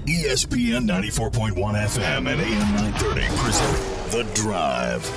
ESPN 94.1 FM and AM 930 present The Drive.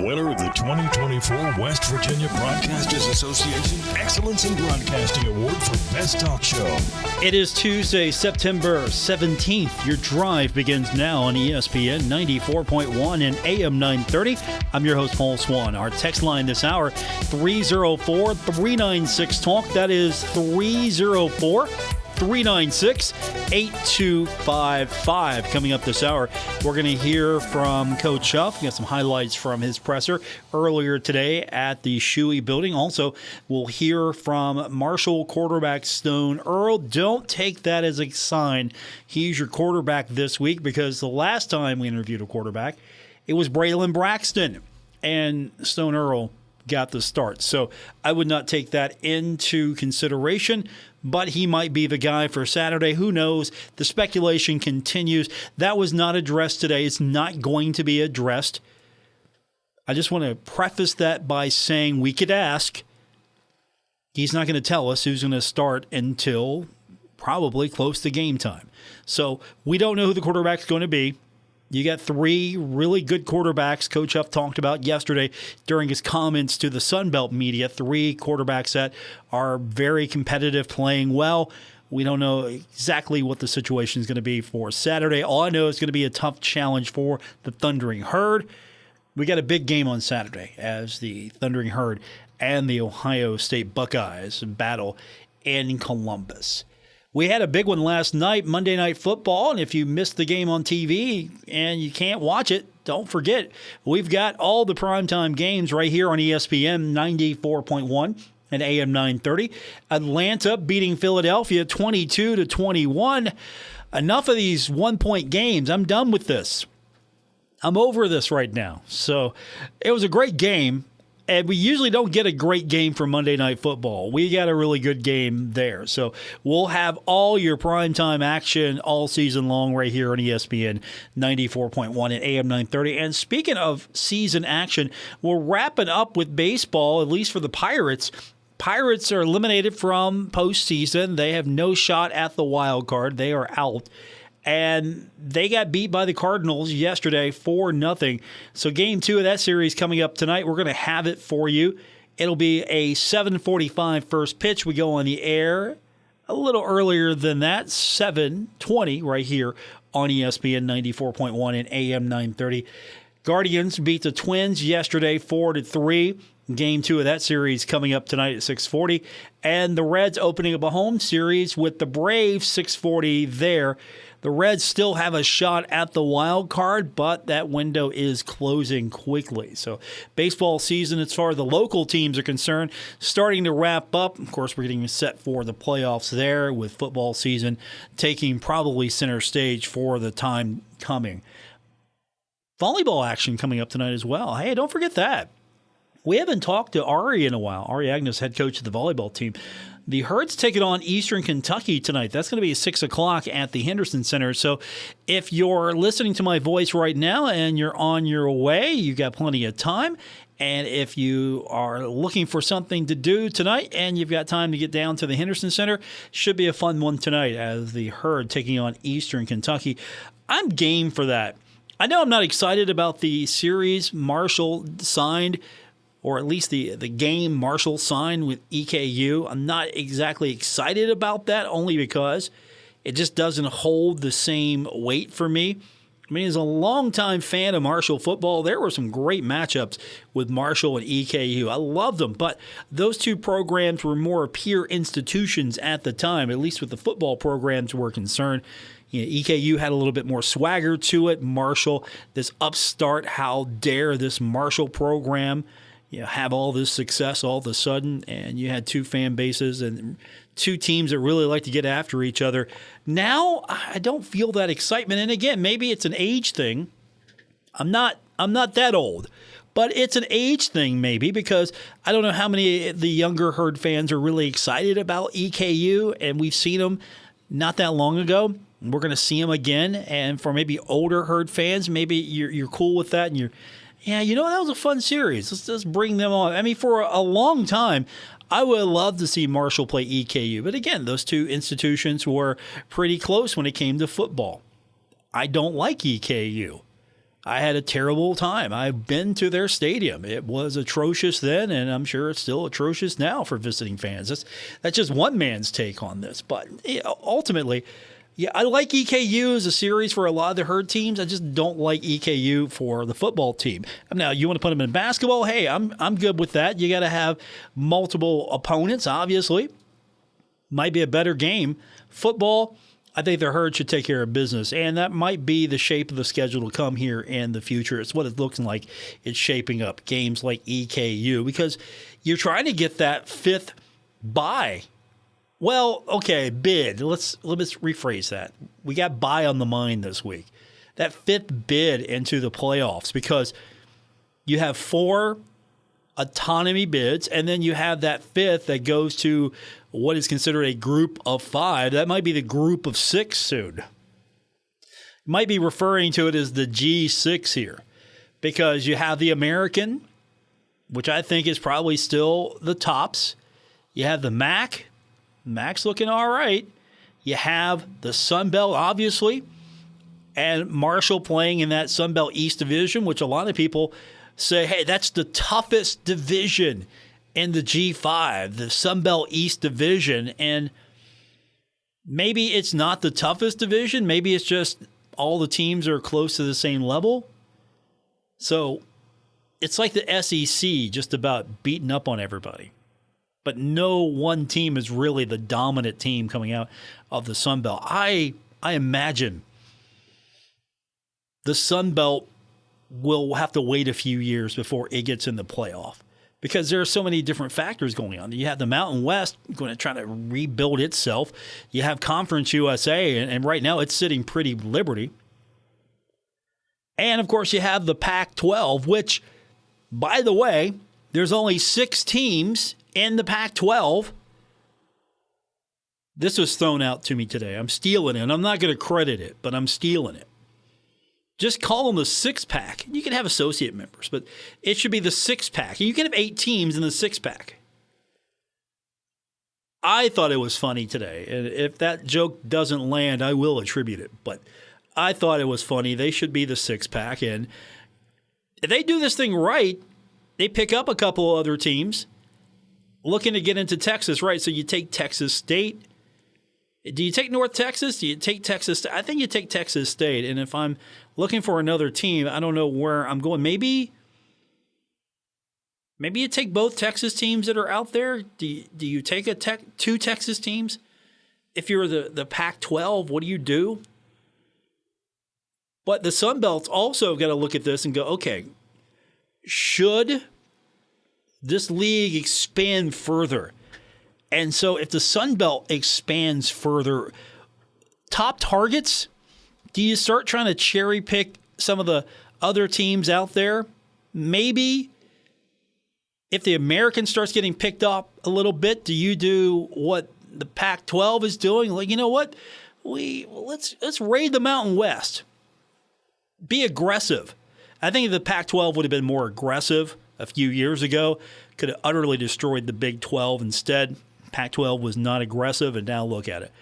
Winner of the 2024 West Virginia Broadcasters Association Excellence in Broadcasting Award for Best Talk Show. It is Tuesday, September 17th. Your drive begins now on ESPN 94.1 and AM 930. I'm your host, Paul Swann. Our text line this hour, 304-396-TALK. That is 304-396-8255. Coming up this hour, we're going to hear from Coach Huff. We got some highlights from his presser earlier today at the Shuey building. Also, we'll hear from Marshall quarterback Stone Earle. Don't take that as a sign he's your quarterback this week, because the last time we interviewed a quarterback, it was Braylon Braxton, and Stone Earle got the start. So I would not take that into consideration, but he might be the guy for Saturday. Who knows? The speculation continues. That was not addressed today. It's not going to be addressed. I just want to preface that by saying we could ask. He's not going to tell us who's going to start until probably close to game time. So we don't know who the quarterback's going to be. You got three really good quarterbacks Coach Huff talked about yesterday during his comments to the Sunbelt media. Three quarterbacks that are very competitive, playing well. We don't know exactly what the situation is going to be for Saturday. All I know is going to be a tough challenge for the Thundering Herd. We got a big game on Saturday as the Thundering Herd and the Ohio State Buckeyes battle in Columbus. We had a big one last night, Monday Night Football, and if you missed the game on TV and you can't watch it, don't forget, we've got all the primetime games right here on ESPN 94.1 and AM 930. Atlanta beating Philadelphia 22-21. Enough of these one-point games. I'm done with this. I'm over this right now. So it was a great game. And we usually don't get a great game for Monday Night Football. We got a really good game there. So we'll have all your primetime action all season long right here on ESPN 94.1 and AM 930. And speaking of season action, we're wrapping up with baseball, at least for the Pirates. Pirates are eliminated from postseason. They have no shot at the wild card. They are out. And they got beat by the Cardinals yesterday 4-0. So game 2 of that series coming up tonight. We're going to have it for you. It'll be a 7:45 first pitch. We go on the air a little earlier than that, 7:20 right here on ESPN 94.1 and AM 930. Guardians beat the Twins yesterday 4-3. Game 2 of that series coming up tonight at 6:40. And the Reds opening up a home series with the Braves, 6:40 there. The Reds still have a shot at the wild card, but that window is closing quickly. So baseball season, as far as the local teams are concerned, starting to wrap up. Of course, we're getting set for the playoffs there, with football season taking probably center stage for the time coming. Volleyball action coming up tonight as well. Hey, don't forget that. We haven't talked to Ari in a while. Ari Agnes, head coach of the volleyball team. The Herd's taking on Eastern Kentucky tonight. That's going to be at 6 o'clock at the Henderson Center. So if you're listening to my voice right now and you're on your way, you've got plenty of time. And if you are looking for something to do tonight and you've got time to get down to the Henderson Center, should be a fun one tonight as the Herd taking on Eastern Kentucky. I'm game for that. I know I'm not excited about the series Marshall signed, or at least the game Marshall signed with EKU. I'm not exactly excited about that, only because it just doesn't hold the same weight for me. I mean, as a longtime fan of Marshall football, there were some great matchups with Marshall and EKU. I loved them, but those two programs were more peer institutions at the time, at least with the football programs were concerned. You know, EKU had a little bit more swagger to it. Marshall, this upstart, how dare this Marshall program have all this success all of a sudden, and you had two fan bases and two teams that really like to get after each other. Now, I don't feel that excitement. And again, maybe it's an age thing. I'm not that old, but it's an age thing maybe, because I don't know how many of the younger Herd fans are really excited about EKU, and we've seen them not that long ago. We're going to see them again. And for maybe older Herd fans, maybe you're cool with that, and that was a fun series. Let's bring them on. I mean, for a long time, I would love to see Marshall play EKU. But again, those two institutions were pretty close when it came to football. I don't like EKU. I had a terrible time. I've been to their stadium. It was atrocious then, and I'm sure it's still atrocious now for visiting fans. That's just one man's take on this. But ultimately, yeah, I like EKU as a series for a lot of the herd teams. I just don't like EKU for the football team. Now, you want to put them in basketball? Hey, I'm good with that. You got to have multiple opponents, obviously. Might be a better game. Football, I think the herd should take care of business, and that might be the shape of the schedule to come here in the future. It's what it looks like it's shaping up, games like EKU, because you're trying to get that fifth bye. Well, okay, bid. Let's rephrase that. We got bye on the mind this week. That fifth bid into the playoffs, because you have 4 autonomy bids, and then you have that fifth that goes to what is considered a group of 5. That might be the group of 6 soon. Might be referring to it as the G6 here, because you have the American, which I think is probably still the tops. You have the MAC. MAC's looking all right. You have the Sun Belt, obviously, and Marshall playing in that Sun Belt East Division, which a lot of people say, hey, that's the toughest division in the G5, the Sun Belt East Division. And maybe it's not the toughest division. Maybe it's just all the teams are close to the same level. So it's like the SEC just about beating up on everybody. But no one team is really the dominant team coming out of the Sun Belt. I imagine the Sun Belt will have to wait a few years before it gets in the playoff, because there are so many different factors going on. You have the Mountain West going to try to rebuild itself. You have Conference USA, and right now it's sitting pretty Liberty. And, of course, you have the Pac-12, which, by the way, there's only 6 teams in the Pac-12. This was thrown out to me today. I'm stealing it. I'm not going to credit it, but I'm stealing it. Just call them the 6-pack. You can have associate members, but it should be the 6-pack. You can have 8 teams in the 6-pack. I thought it was funny today, and if that joke doesn't land, I will attribute it. But I thought it was funny. They should be the 6-pack, and if they do this thing right, they pick up a couple other teams looking to get into Texas, right? So you take Texas State. Do you take North Texas? Do you take Texas? I think you take Texas State. And if I'm looking for another team, I don't know where I'm going. Maybe you take both Texas teams that are out there. Do you take 2 Texas teams? If you're the Pac-12, what do you do? But the Sun Belt's also got to look at this and go, okay, should this league expand further? And so if the Sun Belt expands further, top targets, do you start trying to cherry pick some of the other teams out there? Maybe if the American starts getting picked up a little bit, do you do what the Pac-12 is doing? Like, you know what? Let's raid the Mountain West. Be aggressive. I think if the Pac-12 would have been more aggressive a few years ago, could have utterly destroyed the Big 12 instead. Pac-12 was not aggressive, and now look at it.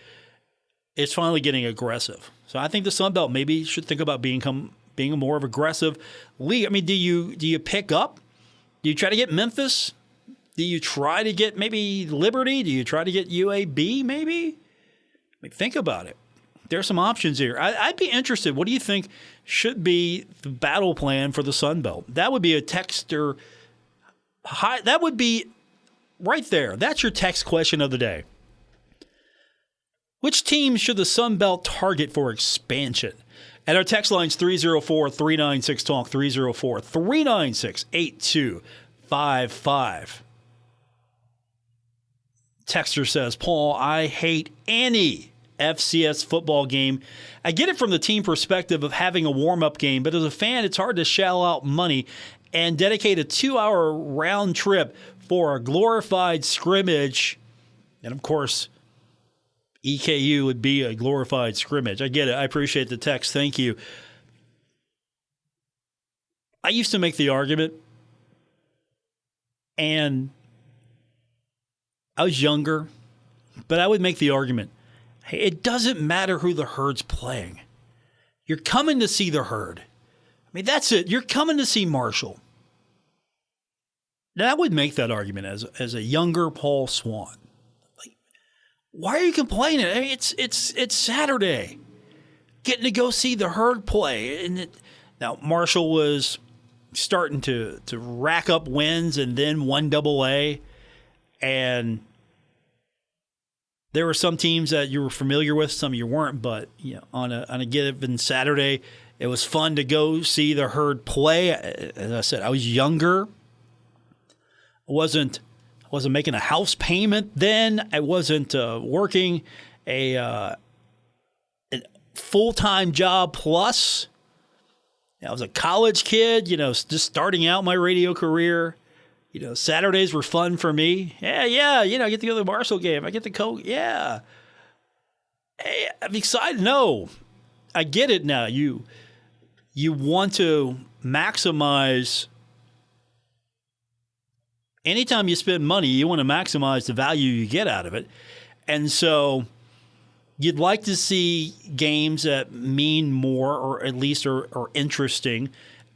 It's finally getting aggressive. So I think the Sun Belt maybe should think about being a more of aggressive league. I mean, do you pick up? Do you try to get Memphis? Do you try to get maybe Liberty? Do you try to get UAB maybe? I mean, think about it. There's some options here. I'd be interested. What do you think should be the battle plan for the Sun Belt? That would be a texter. That would be right there. That's your text question of the day. Which team should the Sun Belt target for expansion? And our text line's 304-396-TALK, 304-396-8255. Texter says, Paul, I hate any FCS football game. I get it from the team perspective of having a warm-up game, but as a fan, it's hard to shell out money and dedicate a 2-hour round trip for a glorified scrimmage. And, of course, EKU would be a glorified scrimmage. I get it. I appreciate the text. Thank you. I used to make the argument, and I was younger, but I would make the argument, hey, it doesn't matter who the Herd's playing. You're coming to see the Herd. I mean, that's it. You're coming to see Marshall. Now, I would make that argument as a younger Paul Swann. Like, why are you complaining? I mean, it's Saturday. Getting to go see the Herd play. Now, Marshall was starting to rack up wins and then 1AA. And there were some teams that you were familiar with, some you weren't. But on a given Saturday, it was fun to go see the Herd play. As I said, I was younger. I wasn't making a house payment then. I wasn't working a full-time job plus. I was a college kid, just starting out my radio career. Saturdays were fun for me. Yeah, I get to go to the Marshall game. I get to coach. Yeah. Hey, I'm excited. No, I get it now. You want to maximize. Anytime you spend money, you want to maximize the value you get out of it. And so you'd like to see games that mean more or at least are interesting.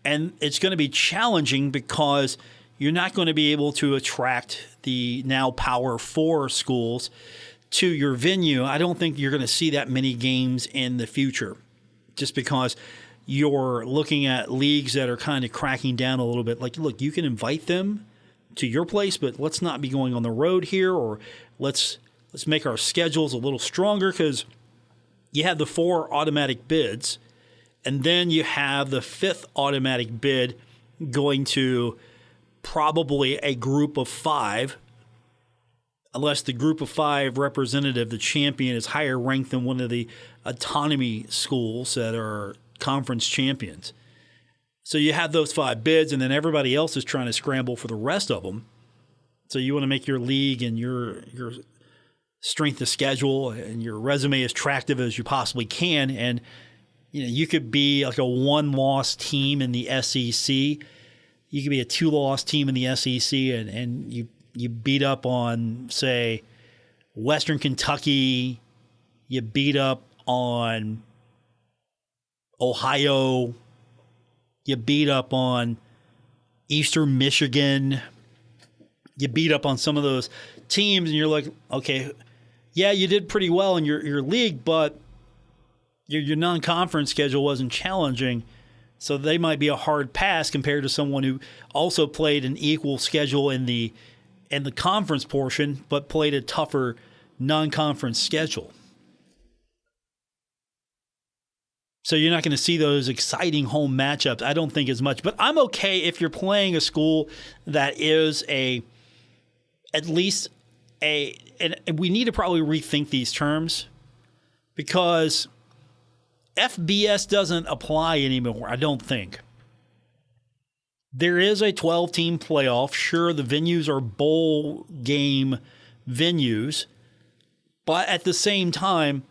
And it's going to be challenging because you're not going to be able to attract the now Power 4 schools to your venue. I don't think you're going to see that many games in the future just because you're looking at leagues that are kind of cracking down a little bit. Like, look, you can invite them to your place, but let's not be going on the road here, or let's make our schedules a little stronger because you have the 4 automatic bids, and then you have the 5th automatic bid going to probably a group of 5, unless the group of 5 representative, the champion, is higher ranked than one of the autonomy schools that are conference champions. So you have those 5 bids, and then everybody else is trying to scramble for the rest of them. So you want to make your league and your strength of schedule and your resume as attractive as you possibly can. And you could be like a 1-loss team in the SEC. You could be a 2-loss team in the SEC, and you beat up on, say, Western Kentucky. You beat up on Ohio. You beat up on Eastern Michigan. You beat up on some of those teams, and you're like, okay, yeah, you did pretty well in your league, but your non-conference schedule wasn't challenging, so they might be a hard pass compared to someone who also played an equal schedule in the conference portion, but played a tougher non-conference schedule. So you're not going to see those exciting home matchups, I don't think, as much. But I'm okay if you're playing a school that is and we need to probably rethink these terms because FBS doesn't apply anymore, I don't think. There is a 12-team playoff. Sure, the venues are bowl game venues, but at the same time,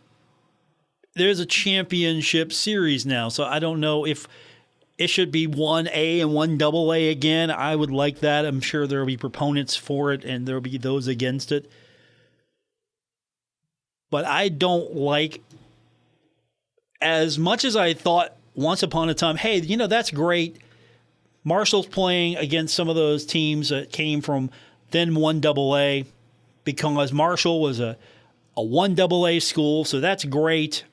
there's a championship series now, so I don't know if it should be 1A and 1AA again. I would like that. I'm sure there will be proponents for it, and there will be those against it. But I don't like, as much as I thought once upon a time, hey, that's great. Marshall's playing against some of those teams that came from then 1AA because Marshall was a 1AA school, so that's great.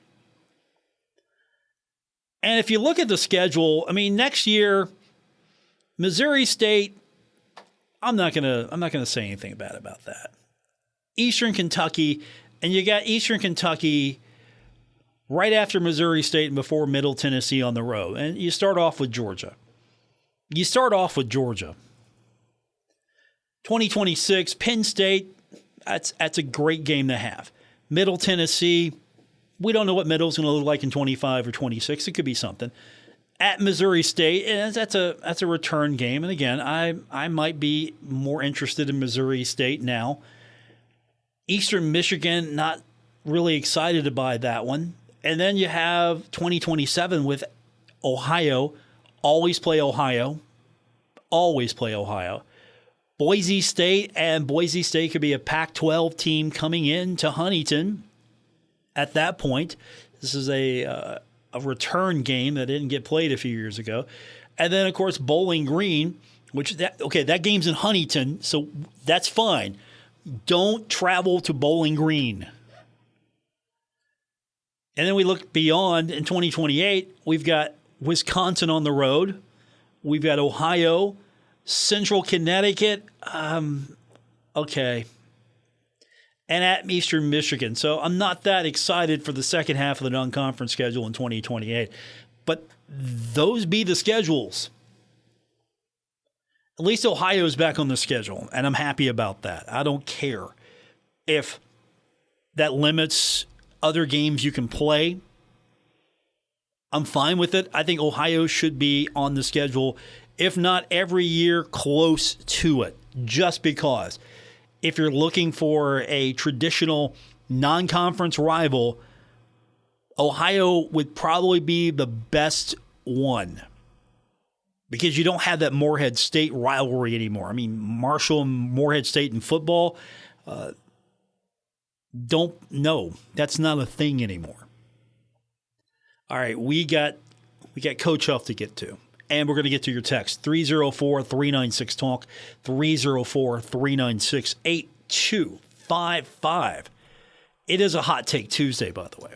And if you look at the schedule, I mean, next year, Missouri State, I'm not gonna say anything bad about that. Eastern Kentucky, and you got Eastern Kentucky right after Missouri State and before Middle Tennessee on the road. And you start off with Georgia. 2026, Penn State, that's a great game to have. Middle Tennessee, we don't know what Middle's going to look like in 25 or 26. It could be something. At Missouri State, and that's a return game. And again, I might be more interested in Missouri State now. Eastern Michigan, not really excited by that one. And then you have 2027 with Ohio. Always play Ohio. Boise State, and Boise State could be a Pac-12 team coming into Huntington at that point. This is a return game that didn't get played a few years ago. And then, of course, Bowling Green, that game's in Huntington, so that's fine. Don't travel to Bowling Green. And then we look beyond in 2028, we've got Wisconsin on the road. We've got Ohio, Central Connecticut, okay, and at Eastern Michigan. So I'm not that excited for the second half of the non-conference schedule in 2028. But those be the schedules. At least Ohio's back on the schedule, and I'm happy about that. I don't care if that limits other games you can play. I'm fine with it. I think Ohio should be on the schedule, if not every year, close to it, just because. If you're looking for a traditional non-conference rival, Ohio would probably be the best one because you don't have that Morehead State rivalry anymore. I mean, Marshall and Morehead State in football, that's not a thing anymore. All right, we got Coach Huff to get to, and we're going to get to your text, 304-396-TALK, 304-396-8255. It is a Hot Take Tuesday, by the way,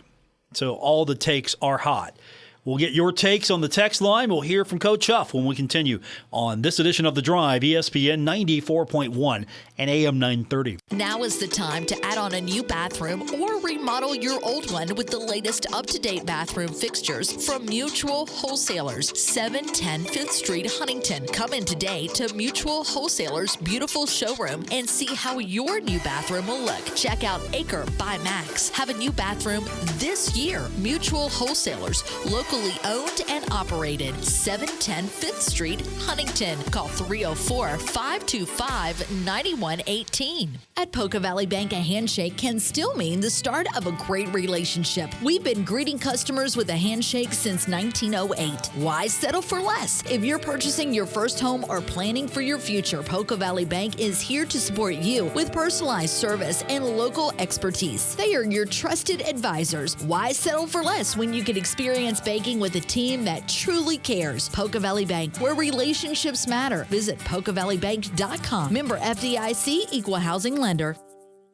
so all the takes are hot. We'll get your takes on the text line. We'll hear from Coach Huff when we continue on this edition of The Drive, ESPN 94.1 and AM 930. Now is the time to add on a new bathroom or remodel your old one with the latest up-to-date bathroom fixtures from Mutual Wholesalers, 710 5th Street, Huntington. Come in today to Mutual Wholesalers' beautiful showroom and see how your new bathroom will look. Check out Acre by Max. Have a new bathroom this year. Mutual Wholesalers, locally owned and operated, 710 5th Street, Huntington. Call 304-525-9118. At Poca Valley Bank, a handshake can still mean the start of a great relationship. We've been greeting customers with a handshake since 1908. Why settle for less? If you're purchasing your first home or planning for your future, Poca Valley Bank is here to support you with personalized service and local expertise. They are your trusted advisors. Why settle for less when you can experience banking with a team that truly cares? Poca Valley Bank, where relationships matter. Visit PocaValleyBank.com. Member FDIC, Equal Housing Lender.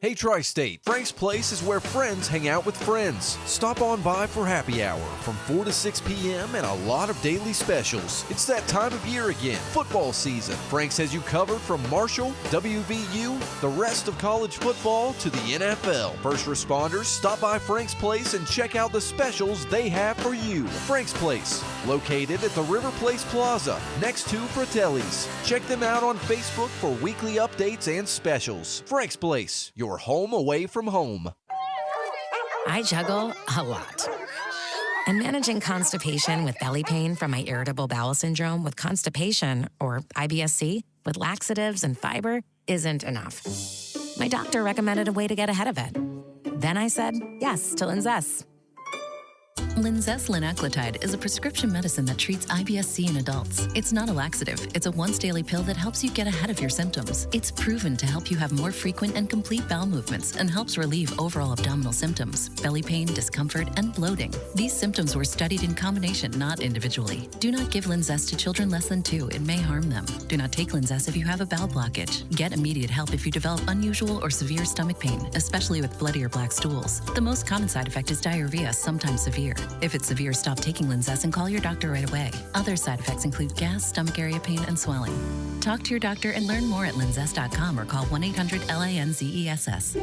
Hey Tri-State, Frank's Place is where friends hang out with friends. Stop on by for happy hour from 4 to 6 p.m. and a lot of daily specials. It's that time of year again, football season. Frank's has you covered from Marshall, WVU, the rest of college football to the NFL. First responders, stop by Frank's Place and check out the specials they have for you. Frank's Place, located at the River Place Plaza, next to Fratelli's. Check them out on Facebook for weekly updates and specials. Frank's Place, your home away from home. I juggle a lot. And managing constipation with belly pain from my irritable bowel syndrome with constipation, or IBS-C, with laxatives and fiber isn't enough. My doctor recommended a way to get ahead of it. Then I said yes to Linzess. Linzess linaclotide is a prescription medicine that treats IBS-C in adults. It's not a laxative. It's a once-daily pill that helps you get ahead of your symptoms. It's proven to help you have more frequent and complete bowel movements and helps relieve overall abdominal symptoms, belly pain, discomfort, and bloating. These symptoms were studied in combination, not individually. Do not give Linzess to children less than 2. It may harm them. Do not take Linzess if you have a bowel blockage. Get immediate help if you develop unusual or severe stomach pain, especially with bloody or black stools. The most common side effect is diarrhea, sometimes severe. If it's severe, stop taking Linzess and call your doctor right away. Other side effects include gas, stomach area pain, and swelling. Talk to your doctor and learn more at linzess.com or call 1-800-LINZESS.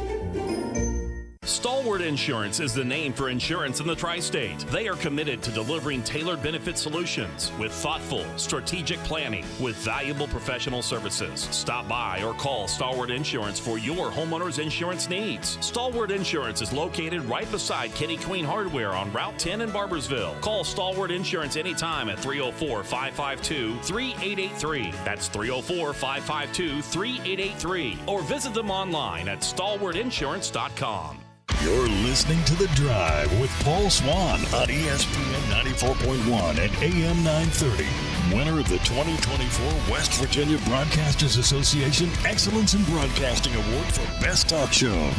Stalwart Insurance is the name for insurance in the Tri-State. They are committed to delivering tailored benefit solutions with thoughtful, strategic planning with valuable professional services. Stop by or call Stalwart Insurance for your homeowner's insurance needs. Stalwart Insurance is located right beside Kenny Queen Hardware on Route 10 in Barbersville. Call Stalwart Insurance anytime at 304-552-3883. That's 304-552-3883. Or visit them online at stalwartinsurance.com. You're listening to The Drive with Paul Swann on ESPN 94.1 and AM 930. Winner of the 2024 West Virginia Broadcasters Association Excellence in Broadcasting Award for Best Talk Show.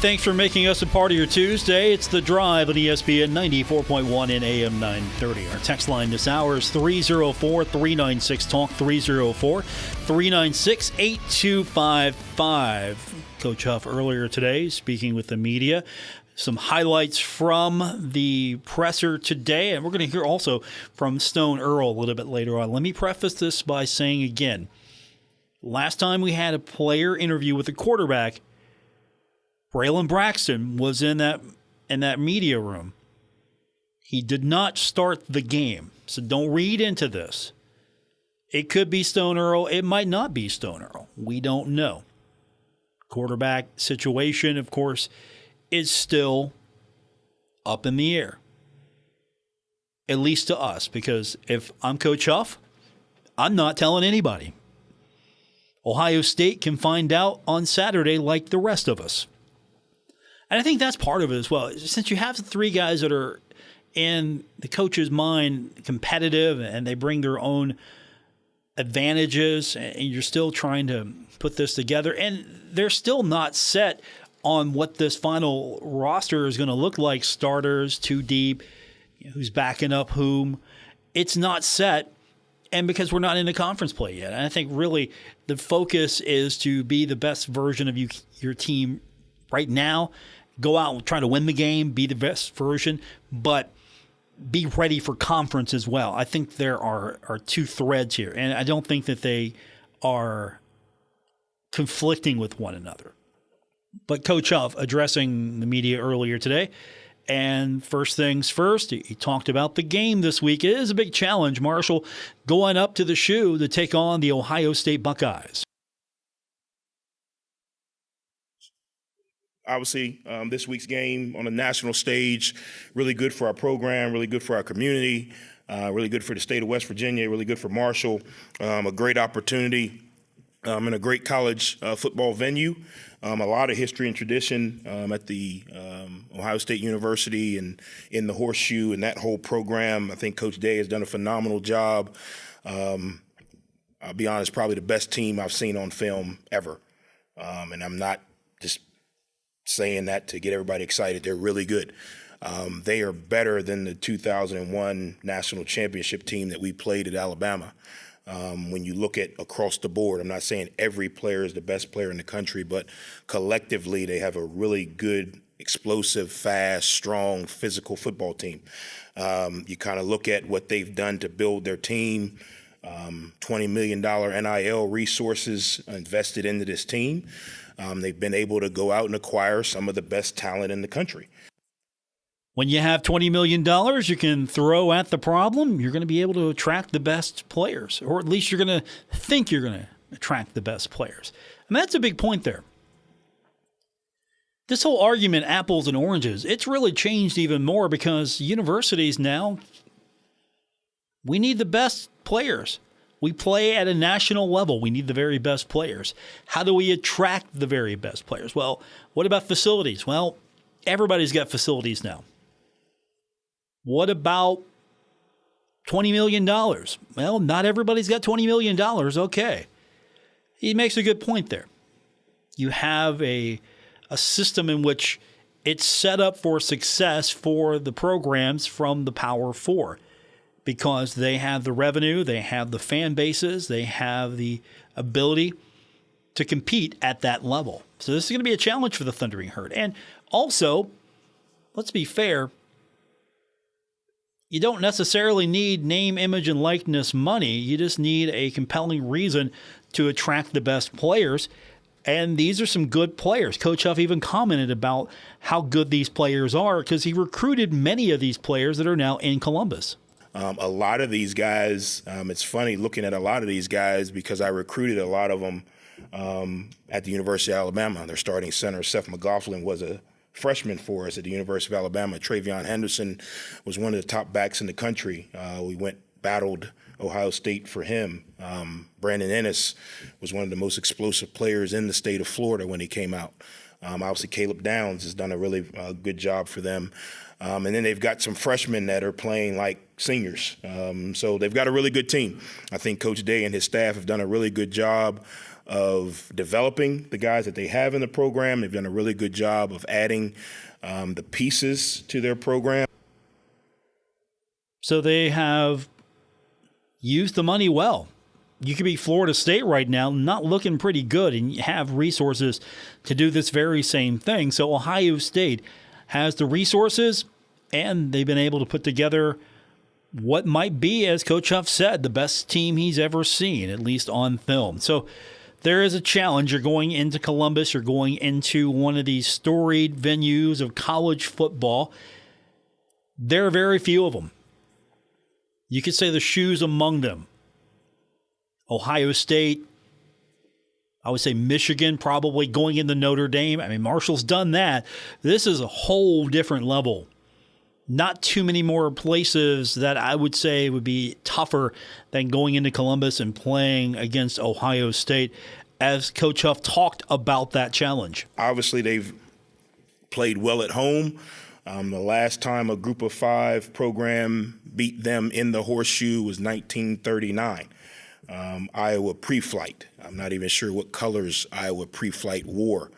Thanks for making us a part of your Tuesday. It's The Drive on ESPN 94.1 and AM 930. Our text line this hour is 304-396-TALK, 304-396-8255. Coach Huff earlier today speaking with the media. Some highlights from the presser today, and we're going to hear also from Stone Earle a little bit later on. Let me preface this by saying again, last time we had a player interview with a quarterback, Braylon Braxton was in that media room. He did not start the game, so don't read into this. It could be Stone Earle. It might not be Stone Earle. We don't know. Quarterback situation, of course, is still up in the air, at least to us, because if I'm Coach Huff, I'm not telling anybody. Ohio State can find out on Saturday like the rest of us. And I think that's part of it as well. Since you have the three guys that are in the coach's mind competitive and they bring their own advantages, and you're still trying to put this together, and they're still not set on what this final roster is going to look like, starters, too deep, who's backing up whom. It's not set, and because we're not in the conference play yet. And I think really the focus is to be the best version of your team right now. Go out and try to win the game, be the best version, but be ready for conference as well. I think there are two threads here, and I don't think that they are conflicting with one another. But Coach Huff addressing the media earlier today, and first things first, he talked about the game this week. It is a big challenge, Marshall, going up to the Shoe to take on the Ohio State Buckeyes. Obviously, this week's game on a national stage, really good for our program, really good for our community, really good for the state of West Virginia, really good for Marshall, a great opportunity in a great college football venue, a lot of history and tradition at the Ohio State University and in the Horseshoe and that whole program. I think Coach Day has done a phenomenal job. I'll be honest, probably the best team I've seen on film ever, and I'm not just saying that to get everybody excited. They're really good. They are better than the 2001 national championship team that we played at Alabama. When you look at across the board, I'm not saying every player is the best player in the country, but collectively they have a really good, explosive, fast, strong, physical football team. You kind of look at what they've done to build their team, $20 million NIL resources invested into this team. They've been able to go out and acquire some of the best talent in the country. When you have $20 million you can throw at the problem, you're going to be able to attract the best players, or at least you're going to think you're going to attract the best players. And that's a big point there. This whole argument, apples and oranges, it's really changed even more because universities now, we need the best players. We play at a national level. We need the very best players. How do we attract the very best players? Well, what about facilities? Well, everybody's got facilities now. What about $20 million? Well, not everybody's got $20 million. Okay. He makes a good point there. You have a system in which it's set up for success for the programs from the Power Four, because they have the revenue, they have the fan bases, they have the ability to compete at that level. So this is going to be a challenge for the Thundering Herd. And also, let's be fair, you don't necessarily need name, image, and likeness money. You just need a compelling reason to attract the best players. And these are some good players. Coach Huff even commented about how good these players are because he recruited many of these players that are now in Columbus. A lot of these guys, it's funny looking at a lot of these guys because I recruited a lot of them at the University of Alabama. Their starting center, Seth McLaughlin, was a freshman for us at the University of Alabama. Travion Henderson was one of the top backs in the country. We battled Ohio State for him. Brandon Ennis was one of the most explosive players in the state of Florida when he came out. Obviously, Caleb Downs has done a really good job for them. And then they've got some freshmen that are playing like seniors. So they've got a really good team. I think Coach Day and his staff have done a really good job of developing the guys that they have in the program. They've done a really good job of adding the pieces to their program. So they have used the money well. You could be Florida State right now, not looking pretty good, and you have resources to do this very same thing. So Ohio State has the resources, and they've been able to put together what might be, as Coach Huff said, the best team he's ever seen, at least on film. So there is a challenge. You're going into Columbus. You're going into one of these storied venues of college football. There are very few of them. You could say the shoes among them. Ohio State, I would say Michigan, probably going into Notre Dame. I mean, Marshall's done that. This is a whole different level. Not too many more places that I would say would be tougher than going into Columbus and playing against Ohio State, as Coach Huff talked about that challenge. Obviously, they've played well at home. The last time a Group of Five program beat them in the Horseshoe was 1939. Iowa pre-flight. I'm not even sure what colors Iowa pre-flight wore.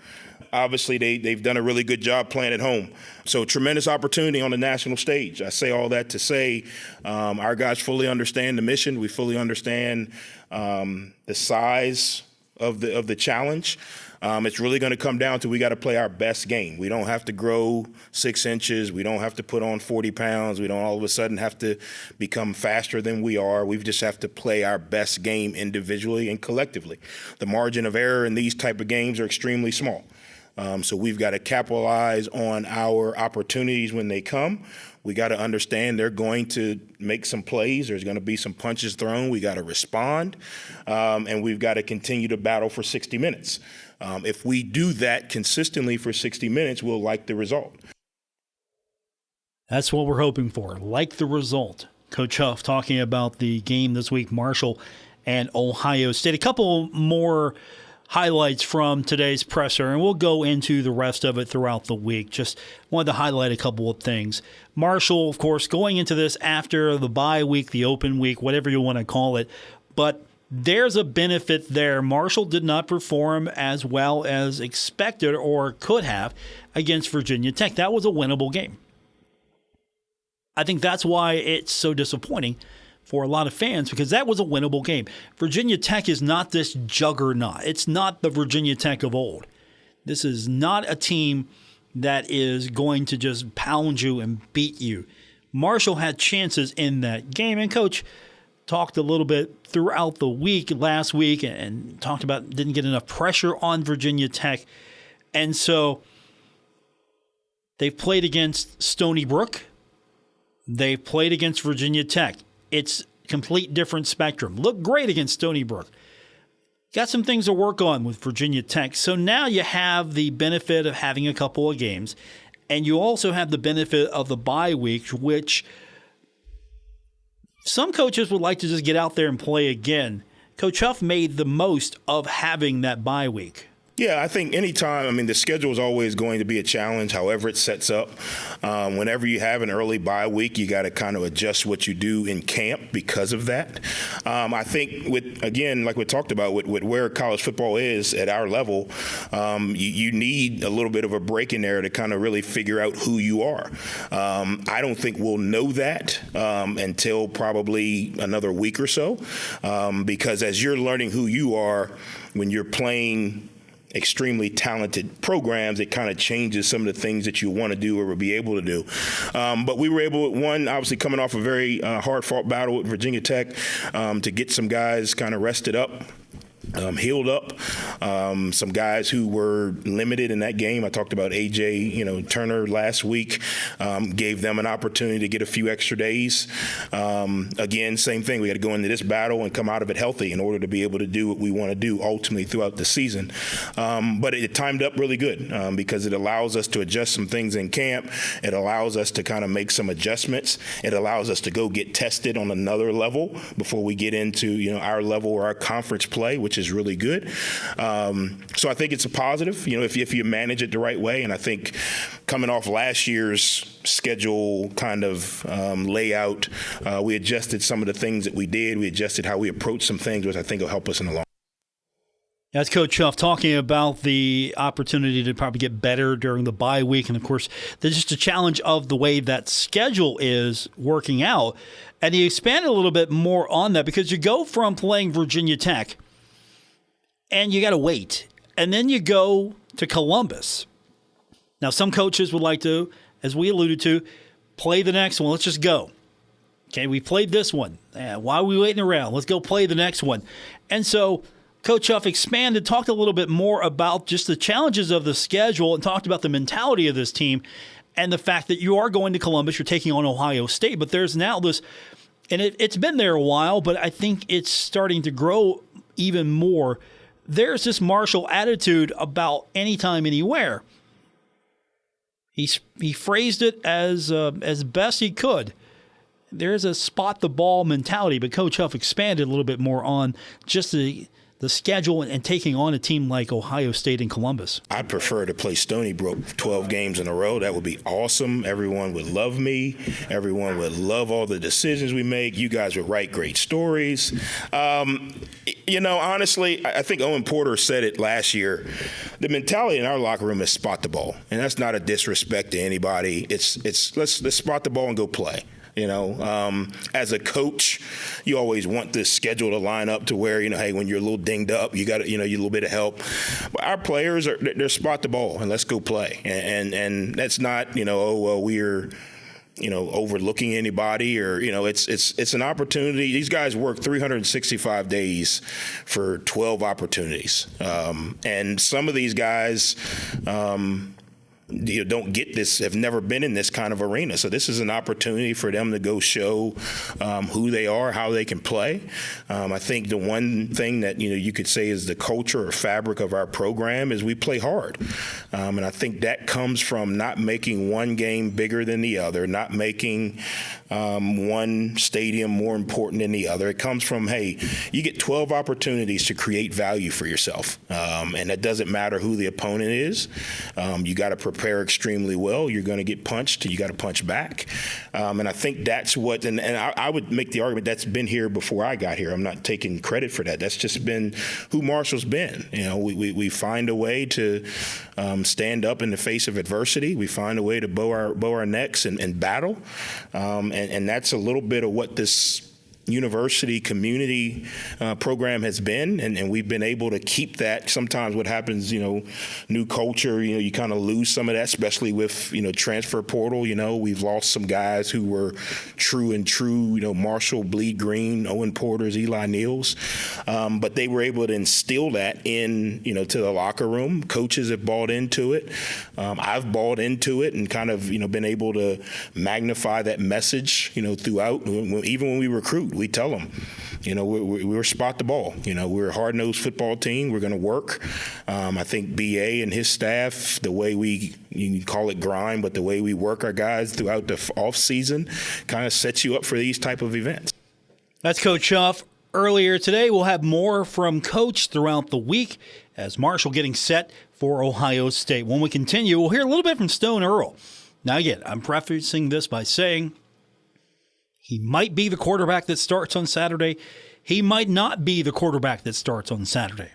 Obviously, they've done a really good job playing at home. So tremendous opportunity on the national stage. I say all that to say our guys fully understand the mission. We fully understand the size of the challenge. It's really going to come down to we got to play our best game. We don't have to grow 6 inches. We don't have to put on 40 pounds. We don't all of a sudden have to become faster than we are. We just have to play our best game individually and collectively. The margin of error in these type of games are extremely small. So we've got to capitalize on our opportunities when they come. We got to understand they're going to make some plays. There's going to be some punches thrown. We got to respond, and we've got to continue to battle for 60 minutes. If we do that consistently for 60 minutes, we'll like the result. That's what we're hoping for. Like the result. Coach Huff talking about the game this week, Marshall and Ohio State. A couple more highlights from today's presser, and we'll go into the rest of it throughout the week. Just wanted to highlight a couple of things. Marshall, of course, going into this after the bye week, the open week, whatever you want to call it, but there's a benefit there. Marshall did not perform as well as expected or could have against Virginia Tech. That was a winnable game. I think that's why it's so disappointing for a lot of fans, because that was a winnable game. Virginia Tech is not this juggernaut. It's not the Virginia Tech of old. This is not a team that is going to just pound you and beat you. Marshall had chances in that game, and Coach talked a little bit throughout the week last week and talked about didn't get enough pressure on Virginia Tech. And so they've played against Stony Brook. They've played against Virginia Tech. It's complete different spectrum. Looked great against Stony Brook. Got some things to work on with Virginia Tech. So now you have the benefit of having a couple of games, and you also have the benefit of the bye week, which some coaches would like to just get out there and play again. Coach Huff made the most of having that bye week. Yeah, I think anytime, the schedule is always going to be a challenge, however it sets up. Whenever you have an early bye week, you got to kind of adjust what you do in camp because of that. I think like we talked about, with where college football is at our level, you need a little bit of a break in there to kind of really figure out who you are. I don't think we'll know that until probably another week or so, because as you're learning who you are when you're playing extremely talented programs, it kind of changes some of the things that you want to do or will be able to do. But we were able, obviously coming off a very hard-fought battle with Virginia Tech, to get some guys kind of rested up, healed up. Some guys who were limited in that game. I talked about A.J. Turner last week. Gave them an opportunity to get a few extra days. Again, same thing. We got to go into this battle and come out of it healthy in order to be able to do what we want to do ultimately throughout the season. But it timed up really good because it allows us to adjust some things in camp. It allows us to kind of make some adjustments. It allows us to go get tested on another level before we get into our level or our conference play, which is really good. So I think it's a positive, if you manage it the right way. And I think coming off last year's schedule kind of layout, we adjusted some of the things that we did. We adjusted how we approach some things, which I think will help us in the long run. That's Coach Huff talking about the opportunity to probably get better during the bye week. And, of course, there's just a challenge of the way that schedule is working out. And he expanded a little bit more on that because you go from playing Virginia Tech and you got to wait. And then you go to Columbus. Now, some coaches would like to, as we alluded to, play the next one. Let's just go. Okay, we played this one. Why are we waiting around? Let's go play the next one. And so Coach Huff expanded, talked a little bit more about just the challenges of the schedule and talked about the mentality of this team and the fact that you are going to Columbus, you're taking on Ohio State. But there's now this, and it's been there a while, but I think it's starting to grow even more. There's this Marshall attitude about anytime, anywhere. He phrased it as best he could. There's a spot the ball mentality, but Coach Huff expanded a little bit more on just the schedule and taking on a team like Ohio State and Columbus. I'd prefer to play Stony Brook 12 games in a row. That would be awesome. Everyone would love me. Everyone would love all the decisions we make. You guys would write great stories. Honestly, I think Owen Porter said it last year. The mentality in our locker room is spot the ball, and that's not a disrespect to anybody. It's let's spot the ball and go play. As a coach, you always want the schedule to line up to where, hey, when you're a little dinged up, you got, you a little bit of help. But our players they're spot the ball and let's go play. And that's not, we're, overlooking anybody or, it's an opportunity. These guys work 365 days for 12 opportunities. And some of these guys, don't get this, have never been in this kind of arena. So this is an opportunity for them to go show who they are, how they can play. I think the one thing that, you could say is the culture or fabric of our program is we play hard. And I think that comes from not making one game bigger than the other, not making one stadium more important than the other. It comes from, hey, you get 12 opportunities to create value for yourself. And it doesn't matter who the opponent is. You got to prepare extremely well. You're going to get punched. You got to punch back. And I think that's what, and I would make the argument that's been here before I got here. I'm not taking credit for that. That's just been who Marshall's been. We find a way to stand up in the face of adversity. We find a way to bow our necks and battle. And that's a little bit of what this university community program has been, and we've been able to keep that. Sometimes what happens, new culture, you kind of lose some of that, especially with, transfer portal. We've lost some guys who were true, Marshall, Bleed Green, Owen Porters, Eli Neals. But they were able to instill that in, to the locker room. Coaches have bought into it. I've bought into it and kind of, been able to magnify that message, throughout. Even when we recruit, we tell them, we're spot the ball. We're a hard-nosed football team. We're going to work. I think BA and his staff, the way you can call it grind, but the way we work our guys throughout the off season kind of sets you up for these type of events. That's Coach Huff. Earlier today, we'll have more from Coach throughout the week as Marshall getting set for Ohio State. When we continue, we'll hear a little bit from Stone Earle. Now, again, I'm prefacing this by saying he might be the quarterback that starts on Saturday. He might not be the quarterback that starts on Saturday.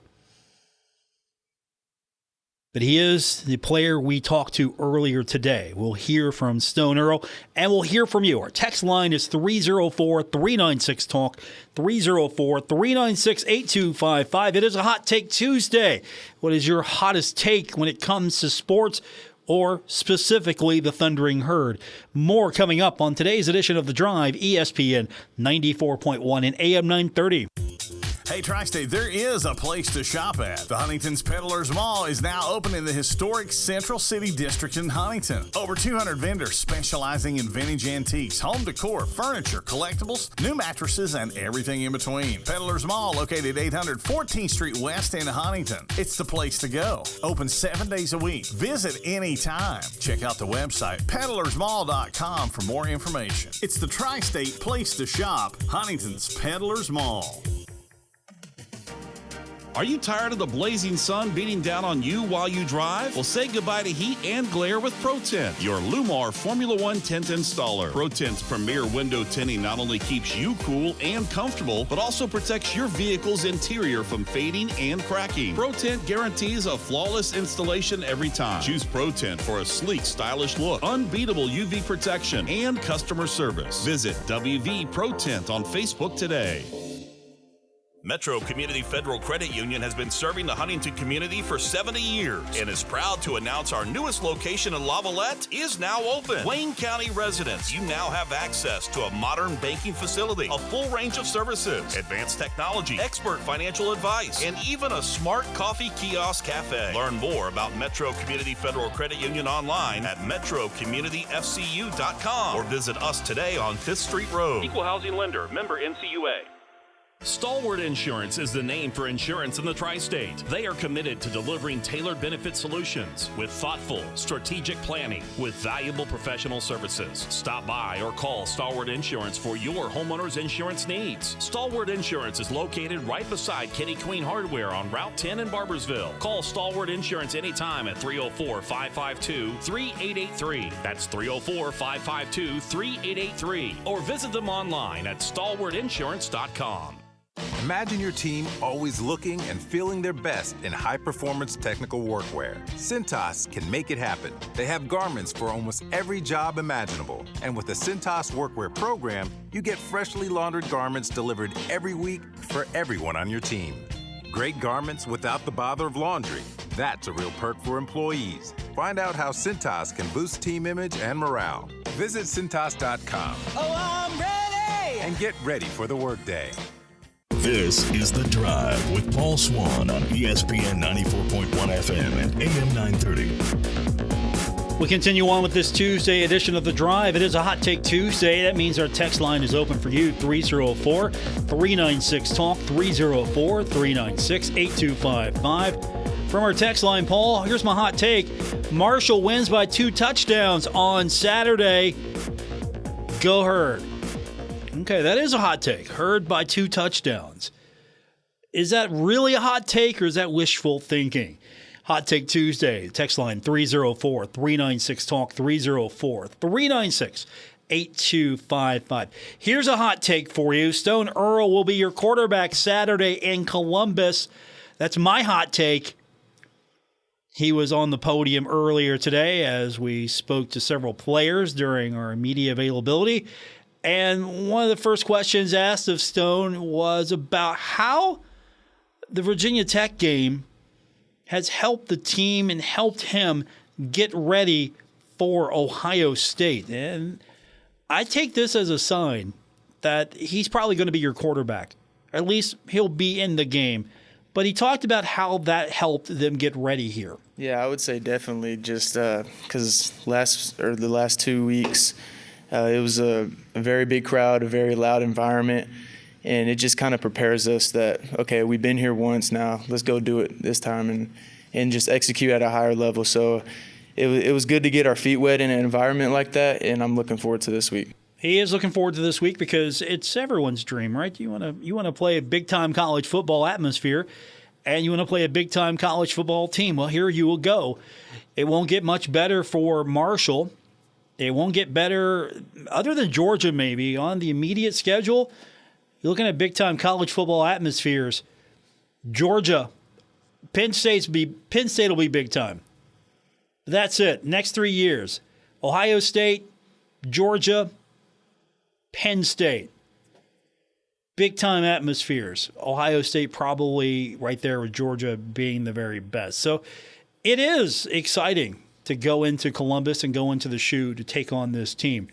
But he is the player we talked to earlier today. We'll hear from Stone Earle, and we'll hear from you. Our text line is 304-396-TALK, 304-396-8255. It is a Hot Take Tuesday. What is your hottest take when it comes to sports, or specifically the Thundering Herd? More coming up on today's edition of The Drive, ESPN 94.1 and AM 930. Hey, Tri-State, there is a place to shop at. The Huntington's Peddlers Mall is now open in the historic Central City District in Huntington. Over 200 vendors specializing in vintage antiques, home decor, furniture, collectibles, new mattresses, and everything in between. Peddlers Mall, located 800 14th Street West in Huntington. It's the place to go. Open 7 days a week. Visit anytime. Check out the website, peddlersmall.com, for more information. It's the Tri-State place to shop, Huntington's Peddlers Mall. Are you tired of the blazing sun beating down on you while you drive? Well, say goodbye to heat and glare with ProTint, your Lumar Formula One tint installer. ProTint's premier window tinting not only keeps you cool and comfortable, but also protects your vehicle's interior from fading and cracking. ProTint guarantees a flawless installation every time. Choose ProTint for a sleek, stylish look, unbeatable UV protection, and customer service. Visit WV ProTint on Facebook today. Metro Community Federal Credit Union has been serving the Huntington community for 70 years and is proud to announce our newest location in Lavalette is now open. Wayne County residents, you now have access to a modern banking facility, a full range of services, advanced technology, expert financial advice, and even a smart coffee kiosk cafe. Learn more about Metro Community Federal Credit Union online at metrocommunityfcu.com or visit us today on 5th Street Road. Equal housing lender, member NCUA. Stalwart Insurance is the name for insurance in the tri-state. They are committed to delivering tailored benefit solutions with thoughtful, strategic planning with valuable professional services. Stop by or call Stalwart Insurance for your homeowner's insurance needs. Stalwart Insurance is located right beside Kitty Queen Hardware on Route 10 in Barbersville. Call Stalwart Insurance anytime at 304-552-3883. That's 304-552-3883. Or visit them online at stalwartinsurance.com. Imagine your team always looking and feeling their best in high-performance technical workwear. Cintas can make it happen. They have garments for almost every job imaginable. And with the Cintas Workwear program, you get freshly laundered garments delivered every week for everyone on your team. Great garments without the bother of laundry. That's a real perk for employees. Find out how Cintas can boost team image and morale. Visit Cintas.com. Oh, I'm ready! And get ready for the workday. This is The Drive with Paul Swann on ESPN 94.1 FM and AM 930. We continue on with this Tuesday edition of The Drive. It is a Hot Take Tuesday. That means our text line is open for you, 304-396-TALK, 304-396-8255. From our text line, Paul, here's my hot take. Marshall wins by 2 touchdowns on Saturday. Go Herd. Okay, that is a hot take. Herd by 2 touchdowns. Is that really a hot take or is that wishful thinking? Hot Take Tuesday, text line 304-396-TALK, 304-396-8255. Here's a hot take for you. Stone Earle will be your quarterback Saturday in Columbus. That's my hot take. He was on the podium earlier today as we spoke to several players during our media availability. And one of the first questions asked of Stone was about how the Virginia Tech game has helped the team and helped him get ready for Ohio State. And I take this as a sign that he's probably going to be your quarterback. At least he'll be in the game. But he talked about how that helped them get ready here. Yeah, I would say definitely just because the last 2 weeks – it was a very big crowd, a very loud environment, and it just kind of prepares us that, okay, we've been here once now, let's go do it this time and just execute at a higher level. So it was good to get our feet wet in an environment like that, and I'm looking forward to this week. He is looking forward to this week because it's everyone's dream, right? You want to play a big-time college football atmosphere, and you want to play a big-time college football team. Well, here you will go. It won't get much better for Marshall. It won't get better, other than Georgia maybe, on the immediate schedule. You're looking at big-time college football atmospheres. Georgia, Penn State will be big-time. That's it. Next 3 years. Ohio State, Georgia, Penn State. Big-time atmospheres. Ohio State probably right there with Georgia being the very best. So it is exciting to go into Columbus and go into the Shoe to take on this team.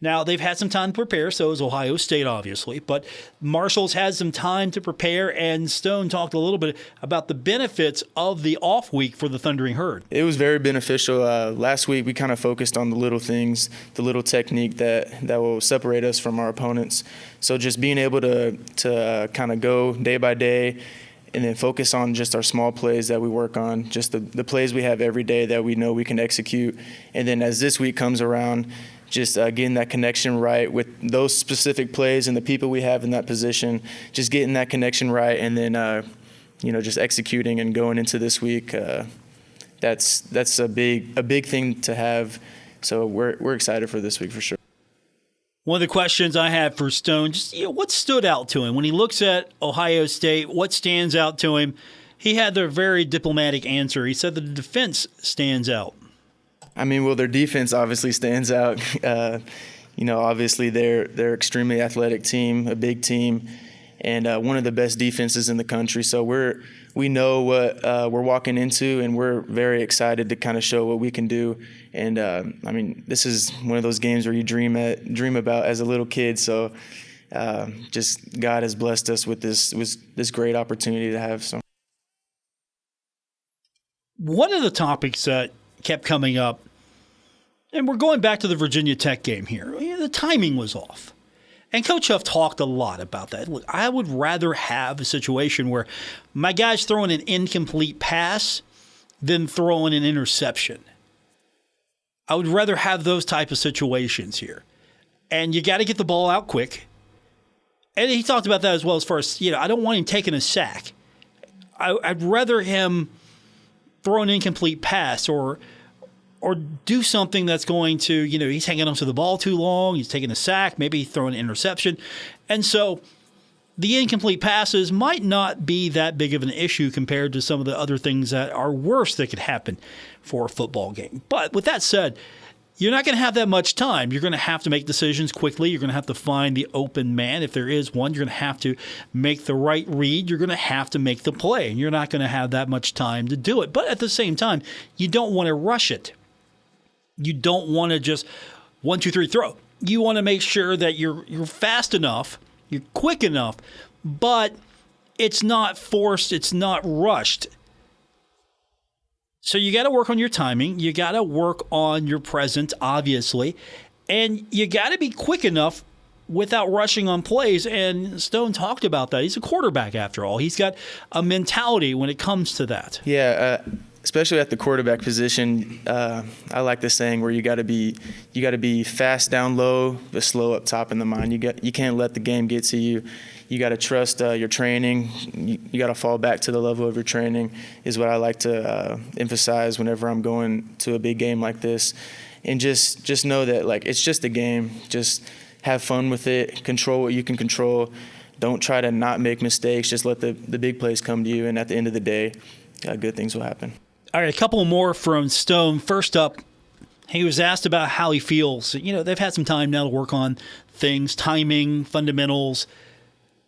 Now, they've had some time to prepare, so has Ohio State, obviously, but Marshall's had some time to prepare, and Stone talked a little bit about the benefits of the off week for the Thundering Herd. It was very beneficial. Last week, we kind of focused on the little things, the little technique that will separate us from our opponents. So just being able to kind of go day by day and then focus on just our small plays that we work on, just the plays we have every day that we know we can execute. And then as this week comes around, just getting that connection right with those specific plays and the people we have in that position, just getting that connection right, and then just executing and going into this week. That's a big thing to have. So we're excited for this week for sure. One of the questions I had for Stone, just what stood out to him when he looks at Ohio State? What stands out to him? He had a very diplomatic answer. He said the defense stands out. I mean, well, their defense obviously stands out. Obviously they're extremely athletic team, a big team, and one of the best defenses in the country. So we know what we're walking into, and we're very excited to kind of show what we can do. And this is one of those games where you dream about as a little kid. So just God has blessed us with this great opportunity to have. So one of the topics that kept coming up, and we're going back to the Virginia Tech game here. The timing was off. And Coach Huff talked a lot about that. Look, I would rather have a situation where my guy's throwing an incomplete pass than throwing an interception. I would rather have those type of situations here. And you got to get the ball out quick. And he talked about that as well, as far as, I don't want him taking a sack. I'd rather him throw an incomplete pass or do something that's going to, he's hanging onto the ball too long, he's taking a sack, maybe throwing an interception. And so the incomplete passes might not be that big of an issue compared to some of the other things that are worse that could happen for a football game. But with that said, you're not going to have that much time. You're going to have to make decisions quickly. You're going to have to find the open man. If there is one, you're going to have to make the right read. You're going to have to make the play. And you're not going to have that much time to do it. But at the same time, you don't want to rush it. You don't want to just 1, 2, 3, throw. You want to make sure that you're fast enough, you're quick enough, but it's not forced, it's not rushed. So you got to work on your timing. You got to work on your presence, obviously, and you got to be quick enough without rushing on plays. And Stone talked about that. He's a quarterback after all. He's got a mentality when it comes to that. Yeah. Especially at the quarterback position, I like the saying where you got to be fast down low, but slow up top in the mind. You can't let the game get to you. You got to trust your training. You got to fall back to the level of your training is what I like to emphasize whenever I'm going to a big game like this. And just know that it's just a game. Just have fun with it. Control what you can control. Don't try to not make mistakes. Just let the big plays come to you. And at the end of the day, good things will happen. All right, a couple more from Stone. First up, he was asked about how he feels. They've had some time now to work on things, timing, fundamentals.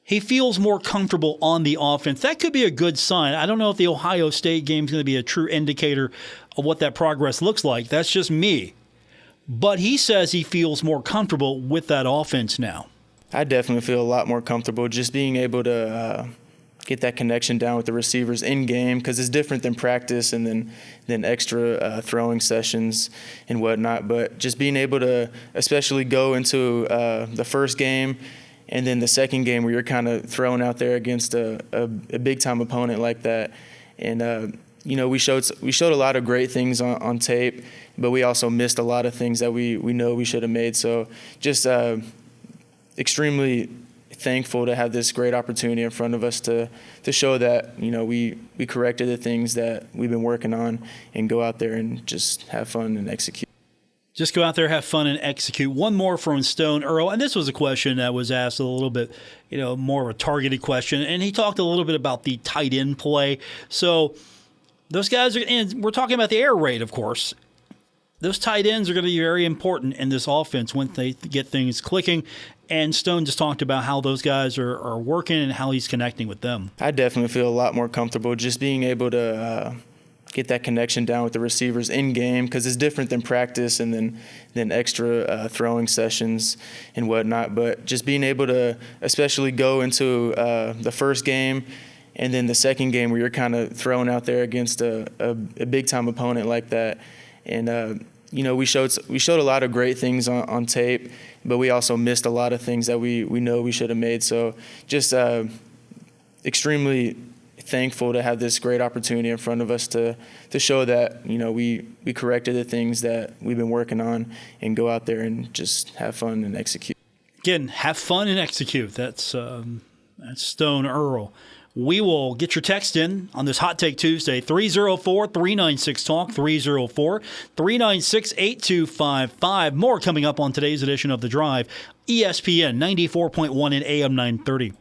He feels more comfortable on the offense. That could be a good sign. I don't know if the Ohio State game is going to be a true indicator of what that progress looks like. That's just me. But he says he feels more comfortable with that offense now. I definitely feel a lot more comfortable just being able to get that connection down with the receivers in game, because it's different than practice and then extra throwing sessions and whatnot. But just being able to especially go into the first game and then the second game where you're kind of thrown out there against a big time opponent like that. And we showed a lot of great things on tape, but we also missed a lot of things that we know we should have made. So just extremely thankful to have this great opportunity in front of us to show that we corrected the things that we've been working on and go out there and just have fun and execute. Just go out there, have fun, and execute. One more from Stone Earle, and this was a question that was asked a little bit, more of a targeted question, and he talked a little bit about the tight end play. So those guys and we're talking about the air raid, of course. Those tight ends are going to be very important in this offense when they get things clicking. And Stone just talked about how those guys are working and how he's connecting with them. I definitely feel a lot more comfortable just being able to get that connection down with the receivers in game, because it's different than practice and then extra throwing sessions and whatnot. But just being able to especially go into the first game and then the second game where you're kind of thrown out there against a big time opponent like that. And we showed a lot of great things on tape, but we also missed a lot of things that we know we should have made. So just extremely thankful to have this great opportunity in front of us to show that we corrected the things that we've been working on and go out there and just have fun and execute. Again, have fun and execute. That's Stone Earle We will get your text in on this Hot Take Tuesday, 304-396-TALK, 304-396-8255. More coming up on today's edition of The Drive, ESPN 94.1 and AM 930.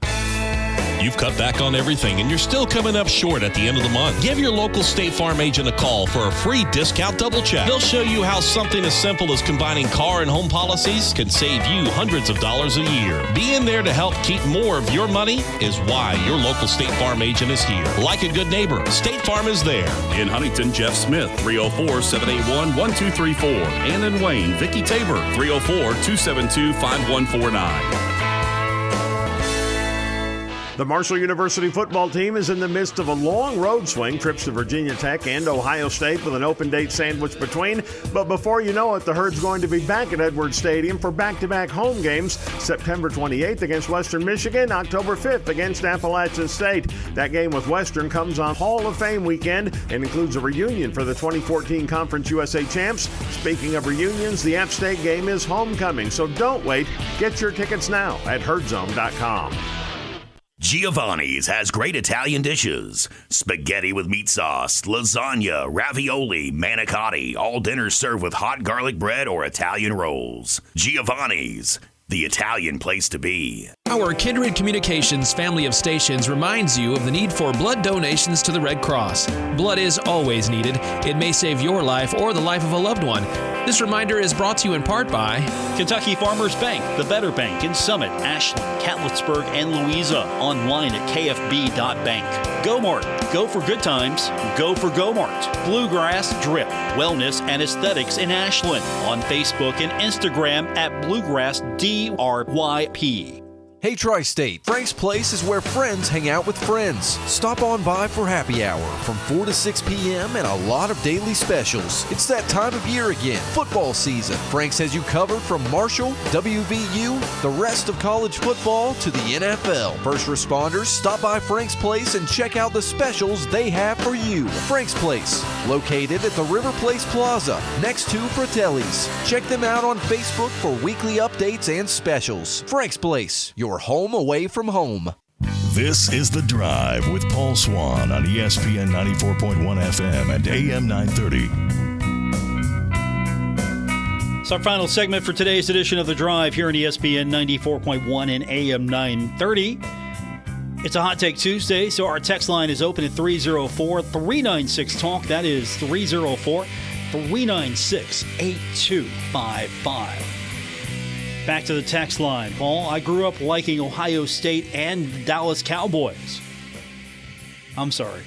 You've cut back on everything and you're still coming up short at the end of the month. Give your local State Farm agent a call for a free discount double check. They'll show you how something as simple as combining car and home policies can save you hundreds of dollars a year. Being there to help keep more of your money is why your local State Farm agent is here. Like a good neighbor, State Farm is there. In Huntington, Jeff Smith, 304-781-1234. And in Wayne, Vicky Tabor, 304-272-5149. The Marshall University football team is in the midst of a long road swing, trips to Virginia Tech and Ohio State with an open date sandwich between. But before you know it, the Herd's going to be back at Edwards Stadium for back-to-back home games, September 28th against Western Michigan, October 5th against Appalachian State. That game with Western comes on Hall of Fame weekend and includes a reunion for the 2014 Conference USA champs. Speaking of reunions, the App State game is homecoming, so don't wait. Get your tickets now at herdzone.com. Giovanni's has great Italian dishes. Spaghetti with meat sauce, lasagna, ravioli, manicotti, all dinners served with hot garlic bread or Italian rolls. Giovanni's, the Italian place to be. Our Kindred Communications family of stations reminds you of the need for blood donations to the Red Cross. Blood is always needed. It may save your life or the life of a loved one. This reminder is brought to you in part by Kentucky Farmers Bank, the Better Bank in Summit, Ashland, Catlettsburg, and Louisa. Online at kfb.bank. GoMart, go for good times, go for GoMart. Bluegrass Drip, Wellness and Aesthetics in Ashland. On Facebook and Instagram at Bluegrass DRYP. Hey Tri-State, Frank's Place is where friends hang out with friends. Stop on by for happy hour from 4 to 6 p.m. and a lot of daily specials. It's that time of year again, football season. Frank's has you covered from Marshall, WVU, the rest of college football to the NFL. First responders, stop by Frank's Place and check out the specials they have for you. Frank's Place, located at the River Place Plaza, next to Fratelli's. Check them out on Facebook for weekly updates and specials. Frank's Place, your home away from home. This is The Drive with Paul Swann on ESPN 94.1 FM and AM 930. It's our final segment for today's edition of The Drive here on ESPN 94.1 and AM 930. It's a Hot Take Tuesday, so our text line is open at 304-396-TALK. That is 304-396-8255. Back to the text line. Paul, I grew up liking Ohio State and Dallas Cowboys. I'm sorry.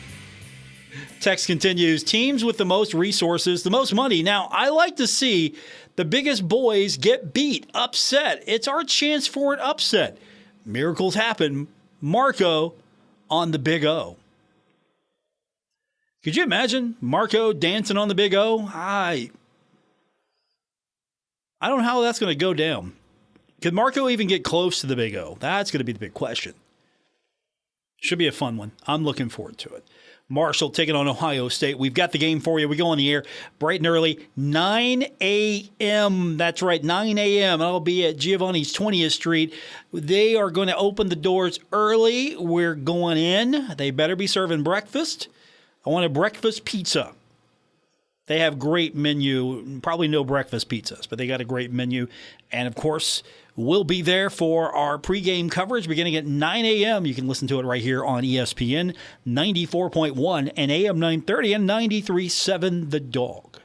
Text continues. Teams with the most resources, the most money. Now, I like to see the biggest boys get beat, upset. It's our chance for an upset. Miracles happen. Marco on the Big O. Could you imagine Marco dancing on the Big O? I don't know how that's going to go down. Could Marco even get close to the Big O? That's going to be the big question. Should be a fun one. I'm looking forward to it. Marshall taking on Ohio State. We've got the game for you. We go on the air bright and early, 9 a.m. That's right, 9 a.m. I'll be at Giovanni's 20th Street. They are going to open the doors early. We're going in. They better be serving breakfast. I want a breakfast pizza. They have great menu, probably no breakfast pizzas, but they got a great menu. And, of course, we'll be there for our pregame coverage beginning at 9 a.m. You can listen to it right here on ESPN 94.1 and AM 930 and 93.7 The Dog.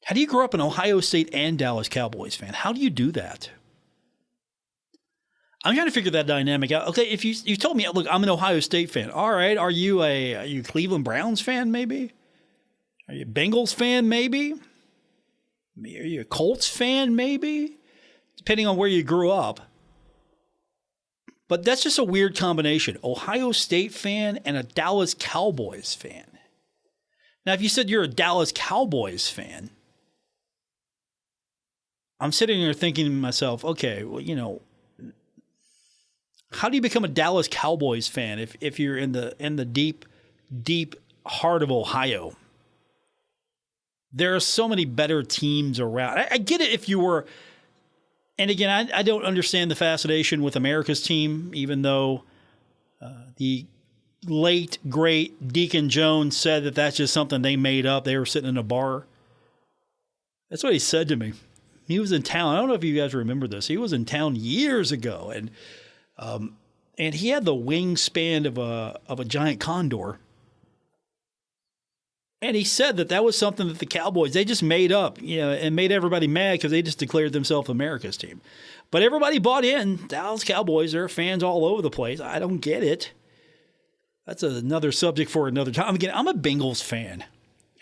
How do you grow up an Ohio State and Dallas Cowboys fan? How do you do that? I'm trying to figure that dynamic out. Okay, if you told me, look, I'm an Ohio State fan. All right, are you a Cleveland Browns fan maybe? Are you a Bengals fan, maybe? Are you a Colts fan, maybe? Depending on where you grew up. But that's just a weird combination. Ohio State fan and a Dallas Cowboys fan. Now, if you said you're a Dallas Cowboys fan, I'm sitting here thinking to myself, okay, well, you know, how do you become a Dallas Cowboys fan if you're in the deep, deep heart of Ohio? There are so many better teams around. I get it if you were, and again, I don't understand the fascination with America's team, even though The late, great Deacon Jones said that that's just something they made up. They were sitting in a bar. That's what he said to me. He was in town. I don't know if you guys remember this. He was in town years ago, and he had the wingspan of a giant condor. And he said that was something that the Cowboys, they just made up, and made everybody mad because they just declared themselves America's team. But everybody bought in. Dallas Cowboys, there are fans all over the place. I don't get it. That's another subject for another time. Again, I'm a Bengals fan.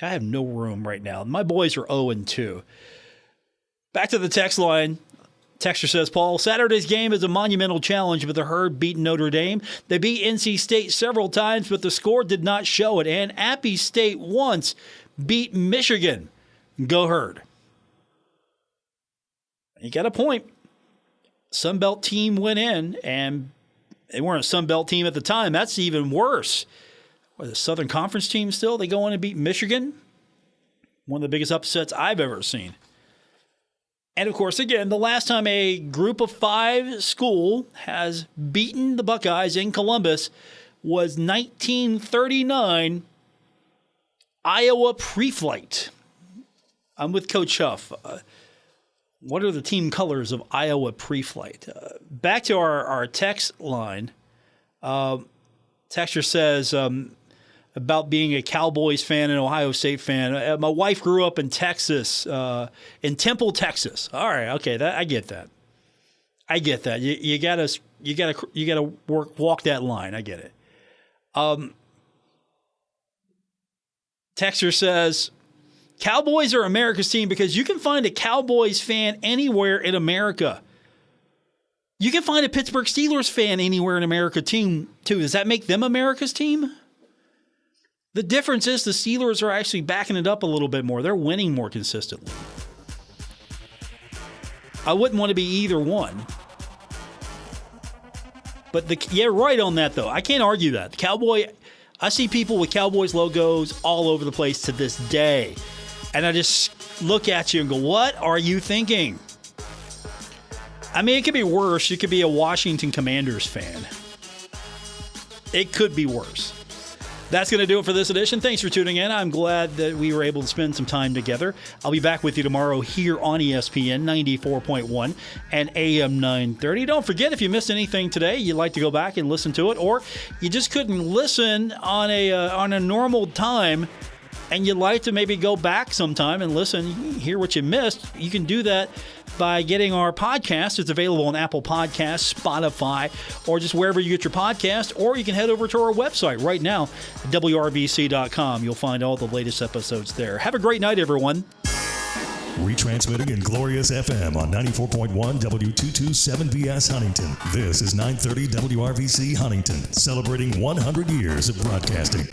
I have no room right now. My boys are 0-2. Back to the text line. Texter says, Paul, Saturday's game is a monumental challenge with the Herd beating Notre Dame. They beat NC State several times, but the score did not show it. And Appy State once beat Michigan. Go Herd. You got a point. Sunbelt team went in, and they weren't a Sunbelt team at the time. That's even worse. The Southern Conference team still, they go in and beat Michigan. One of the biggest upsets I've ever seen. And, of course, again, the last time a group of 5 school has beaten the Buckeyes in Columbus was 1939 Iowa Pre-Flight. I'm with Coach Huff. What are the team colors of Iowa Pre-Flight? Back to our text line. Texter says about being a Cowboys fan and Ohio State fan. My wife grew up in Texas, in Temple, Texas. All right, okay, I get that. I get that. You gotta walk that line. I get it. Texter says, Cowboys are America's team because you can find a Cowboys fan anywhere in America. You can find a Pittsburgh Steelers fan anywhere in America too. Does that make them America's team? The difference is the Steelers are actually backing it up a little bit more. They're winning more consistently. I wouldn't want to be either one. But you're right on that, though. I can't argue that. I see people with Cowboys logos all over the place to this day. And I just look at you and go, what are you thinking? I mean, it could be worse. You could be a Washington Commanders fan. It could be worse. That's going to do it for this edition. Thanks for tuning in. I'm glad that we were able to spend some time together. I'll be back with you tomorrow here on ESPN 94.1 and AM 930. Don't forget, if you missed anything today, you'd like to go back and listen to it, or you just couldn't listen on a normal time, and you'd like to maybe go back sometime and listen, hear what you missed, you can do that by getting our podcast. It's available on Apple Podcasts, Spotify, or just wherever you get your podcast, or you can head over to our website right now, WRVC.com. You'll find all the latest episodes there. Have a great night, everyone. Retransmitting in Glorious FM on 94.1 W227BS Huntington. This is 930 WRVC Huntington, celebrating 100 years of broadcasting.